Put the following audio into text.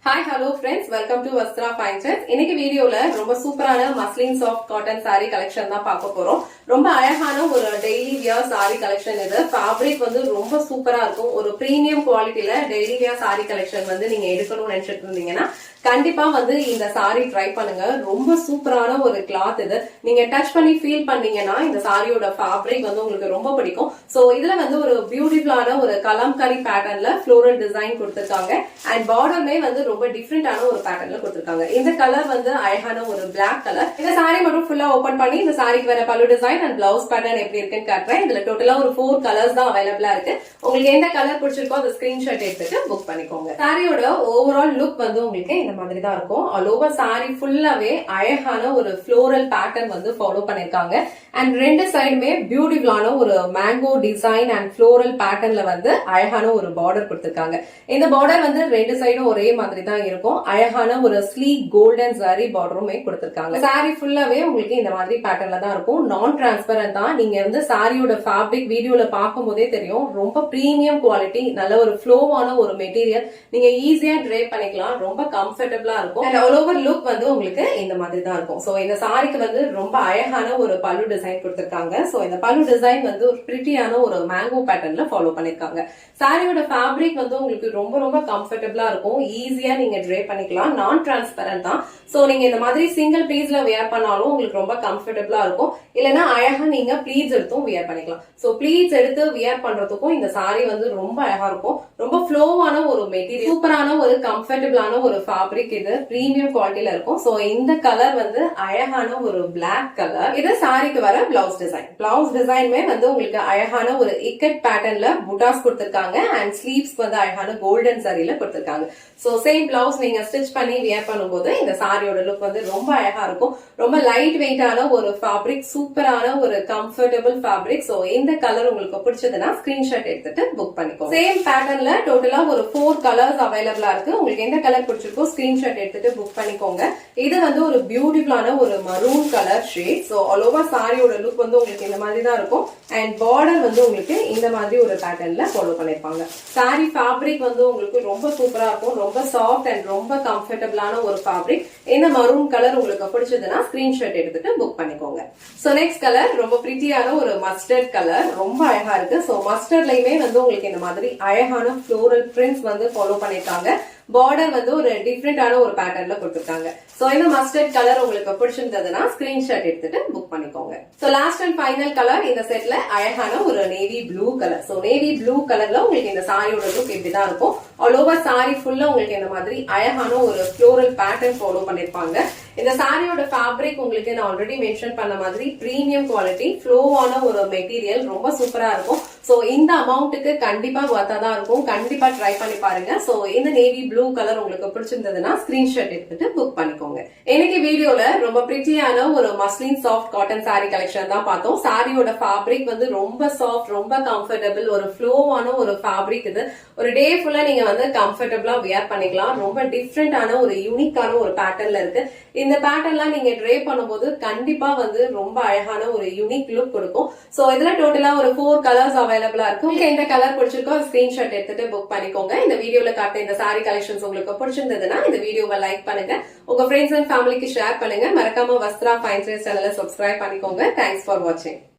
Hi, hello friends. Welcome to Vastra Fine Trends. இன்னைக்கு வீடியோல ரொம்ப சூப்பரான muslin soft cotton saree collection தான் பார்க்க போறோம். ரொம்ப அழகான ஒரு டெய்லி வியர் saree கலெக்ஷன் இது. ஃபேப்ரிக் வந்து ரொம்ப சூப்பரா இருக்கும். ஒரு பிரீமியம் குவாலிட்டில டெய்லி வியர் saree கலெக்ஷன் வந்து நீங்க எடுக்கணும்னு நினைச்சிட்டு இருந்தீங்கன்னா கண்டிப்பா வந்து இந்த சாரி ட்ரை பண்ணுங்க. ரொம்ப சூப்பரான ஒரு கிளாத் இது. நீங்க டச் பண்ணி ஃபீல் பண்ணீங்கன்னா இந்த சாரியோட ஃபேப்ரிக் வந்து உங்களுக்கு ரொம்ப பிடிக்கும். சோ இதுல வந்து ஒரு பியூட்டிஃபுல்லான ஒரு கலம்காரி பேட்டர்ன்ல ஃப்ளோரல் டிசைன் கொடுத்திருக்காங்க. அண்ட் பார்டருமே வந்து ரொம்ப டிஃப்ரெண்டான ஒரு பேட்டர்ன்ல கொடுத்திருக்காங்க. இந்த கலர் வந்து அழகான ஒரு பிளாக் கலர். இந்த சாரி மட்டும் ஃபுல்லா ஓபன் பண்ணி இந்த சாரிக்கு வர பல்லு டிசைன் அண்ட் பிளவுஸ் பேட்டர்ன் எப்படி இருக்குன்னு காட்டுறேன். இதுல டோட்டலா ஒரு 4 கலர்ஸ் தான் அவைலபிளா இருக்கு. உங்களுக்கு எந்த கலர் பிடிச்சிருக்கோ அந்த ஸ்கிரீன்ஷாட் எடுத்துட்டு புக் பண்ணிக்கோங்க. சாரியோட ஓவரால் லுக் வந்து உங்களுக்கு இந்த மாதிரி தான் இருக்கும். ஆல் ஓவர் சாரி ஃபுல்லாவே அழகான ஒரு ஃப்ளோரல் பேட்டர்ன் வந்து ஃபாலோ பண்ணிருக்காங்க. அண்ட் ரெண்டு சைடுமே பியூட்டிஃபுல்லான ஒரு மேங்கோ டிசைன் அண்ட் ஃப்ளோரல் பேட்டர்ன்ல வந்து அழகான ஒரு பார்டர் கொடுத்திருக்காங்க. இந்த பார்டர் வந்து ரெண்டு சைடும் ஒரே மாதிரி தான் இருக்கும். அழகான ஒரு ஸ்லீக் கோல்டன் சாரி பார்டருமே கொடுத்திருக்காங்க. சாரி ஃபுல்லாவே உங்களுக்கு இந்த மாதிரி பேட்டர்ன்ல தான் இருக்கும். நான் டிரான்ஸ்பரண்ட் தான். நீங்க வந்து சாரியோட ஃபேப்ரிக் வீடியோல பார்க்கும் போதே தெரியும். ரொம்ப பிரீமியம் குவாலிட்டி, நல்ல ஒரு ஃப்ளோவான ஒரு மெட்டீரியல். நீங்க ஈஸியா ட்ரேப் பண்ணிக்கலாம். ரொம்ப கம்ஃபர்டபிளா இருக்கும். அண்ட் ஆல் ஓவர் லுக் வந்து உங்களுக்கு இந்த மாதிரி தான் இருக்கும். சோ இந்த சாரிக்கு வந்து ரொம்ப அழகான ஒரு பல்லு டிசைன் கொடுத்திருக்காங்க. சோ இந்த பல்லு டிசைன் வந்து ஒரு பிரிட்டியான ஒரு மேங்கோ பேட்டர்ன்ல ஃபாலோ பண்ணிருக்காங்க. சாரியோட ஃபேப்ரிக் வந்து உங்களுக்கு ரொம்ப ரொம்ப கம்ஃபர்டபிளா இருக்கும். ஈஸியா நீங்க ட்ரேப் பண்ணிக்கலாம். நான் டிரான்ஸ்பரண்ட் தான். சோ நீங்க இந்த மாதிரி சிங்கிள் பீஸ்ல வியர் பண்ணாலும் உங்களுக்கு ரொம்ப கம்ஃபர்டபிளா இருக்கும். இல்லனா அழகா நீங்க ப்ளீட்ஸ் எடுத்தும் வியர் பண்ணிக்கலாம். சோ ப்ளீட்ஸ் எடுத்து வியர் பண்றதுக்கும் இந்த சாரி வந்து ரொம்ப அழகா இருக்கும். ரொம்ப ஃப்ளோவான ஒரு மெட்டீரியல், சூப்பரான ஒரு கம்ஃபர்டபிளான ஒரு ஃபேப்ரிக். இது பிரீமியம் குவாலிட்டில இருக்கும். சோ இந்த கலர் வந்து அழகான ஒரு பிளாக் கலர். இது சாரிக்கு வர பிளவுஸ் டிசைன். பிளவுஸ் டிசைனுமே வந்து உங்களுக்கு அழகான ஒரு இக்கட் பேட்டர்ன்ல புட்டாஸ் கொடுத்திருக்காங்க. அண்ட் ஸ்லீவ்ஸ் வந்து அழகான கோல்டன் சாரியில கொடுத்திருக்காங்க. சோ சேம் பிளவுஸ் நீங்க ஸ்டிச் பண்ணி வியர் பண்ணும்போது இந்த சாரியோட லுக் வந்து ரொம்ப அழகா இருக்கும். ரொம்ப லைட் வெயிட்டான ஒரு ஃபேப்ரிக், சூப்பரான ஒரு கம்ஃபர்டபிள் ஃபேப்ரிக். சோ இந்த கலர் உங்களுக்கு பிடிச்சதுன்னா ஸ்கிரீன்ஷாட் எடுத்துட்டு புக் பண்ணிக்கோங்க. சேம் பேட்டர்ன்ல டோட்டலா ஒரு 4 கலர்ஸ் அவைலபிளா இருக்கு. உங்களுக்கு எந்த கலர் பிடிச்சிருக்கோ ஸ்கிரீன்ஷாட் எடுத்துட்டு புக் பண்ணிக்கோங்க. இது வந்து ஒரு பியூட்டிஃபுல்லான ஒரு maroon colour shade. So all over சாரியோட லுக் வந்து உங்களுக்கு இந்த மாதிரி தான் இருக்கும். அண்ட் பார்டர் வந்து உங்களுக்கு இந்த மாதிரி ஒரு பேட்டர்ன்ல ஃபாலோ பண்ணிருப்பாங்க. சாரி ஃபேப்ரிக் வந்து உங்களுக்கு ரொம்ப சூப்பரா இருக்கும். ரொம்ப சாஃப்ட் அண்ட் ரொம்ப கம்ஃபர்டபிளான ஒரு ஃபேப்ரிக். இந்த மரூன் கலர் உங்களுக்கு பிடிச்சதுன்னா ஸ்கிரீன்ஷாட் எடுத்துட்டு புக் பண்ணிக்கோங்க. சோ நெக்ஸ்ட் கலர் ரொம்ப பிரிட்டியான ஒரு மஸ்டர்ட் கலர். ரொம்ப அழகா இருக்கு. சோ மஸ்டர்ட்லயுமே வந்து உங்களுக்கு இந்த மாதிரி அழகான ஃப்ளோரல் பிரிண்ட்ஸ் வந்து ஃபாலோ பண்ணிருக்காங்க. பார்டர் வந்து ஒரு டிஃப்ரெண்டான ஒரு பேட்டர்ன்ல கொடுத்திருக்காங்க. சோ இந்த மஸ்டர்ட் கலர் உங்களுக்கு பிடிச்சிருந்ததுன்னா ஸ்கிரீன்ஷாட் எடுத்துட்டு புக் பண்ணிக்கோங்க. So last and final colour இந்த செட்ல அழகான ஒரு navy blue colour. So navy blue கலர்ல உங்களுக்கு இந்த சாரியோட லுக் இப்படிதான் இருக்கும். ஆல் ஓவர் சாரி ஃபுல்லா உங்களுக்கு இந்த மாதிரி அழகான ஒரு ஃப்ளோரல் பேட்டர்ன் ஃபாலோ பண்ணிருப்பாங்க. இந்த சாரியோட ஃபேப்ரிக் உங்களுக்கு நான் ஆல்ரெடி மென்ஷன் பண்ண மாதிரி பிரீமியம் குவாலிட்டி, ஃப்ளோவான ஒரு மெட்டீரியல், ரொம்ப சூப்பரா இருக்கும். சோ இந்த அமௌண்ட்டுக்கு கண்டிப்பா வர்த்தா தான் இருக்கும். கண்டிப்பா ட்ரை பண்ணி பாருங்க. சோ இந்த நேவி ப்ளூ கலர் உங்களுக்கு பிடிச்சிருந்ததுன்னா ஸ்கிரீன்ஷாட் எடுத்துட்டு புக் பண்ணிக்கோங்க. இன்னைக்கு வீடியோல ரொம்ப பிரிட்டியான ஒரு muslin soft cotton sorry collection தான் பார்த்தோம். சாரியோட ஃபேப்ரிக் வந்து ரொம்ப சாஃப்ட், ரொம்ப கம்ஃபர்டபிள், ஒரு ஃப்ளோவான ஒரு ஃபேப்ரிக். இது ஒரு டே ஃபுல்லா நீங்க வந்து கம்ஃபர்டபிளா வியர் பண்ணிக்கலாம். ரொம்ப டிஃப்ரெண்டான ஒரு யூனிக்கான ஒரு பேட்டர்ன்ல இருக்கு. இந்த பேட்டர்ன்லாம் நீங்க ட்ரே பண்ணும்போது கண்டிப்பா வந்து ரொம்ப அழகான ஒரு யூனிக் லுக் கொடுக்கும். சோ இதுல டோட்டலா ஒரு 4 கலர்ஸ் அவைலபிளா இருக்கு. உங்களுக்கு எந்த கலர் பிடிச்சிருக்கோ ஸ்கிரீன்ஷாட் எடுத்துட்டு புக் பண்ணிக்கோங்க. இந்த வீடியோல காட்ட இந்த சாரி கலெக்ஷன்ஸ் உங்களுக்கு பிடிச்சிருந்ததுன்னா இந்த வீடியோவை லைக் பண்ணுங்க. உங்க ஃப்ரெண்ட்ஸ் அண்ட் ஃபேமிலிக்கு ஷேர் பண்ணுங்க. மறக்காம வஸ்த்ரா ஃபைன் ட்ரெண்ட்ஸ் சேனலை சப்ஸ்கிரைப் பண்ணிக்கோங்க. தேங்க்ஸ் ஃபார் வாட்சிங்.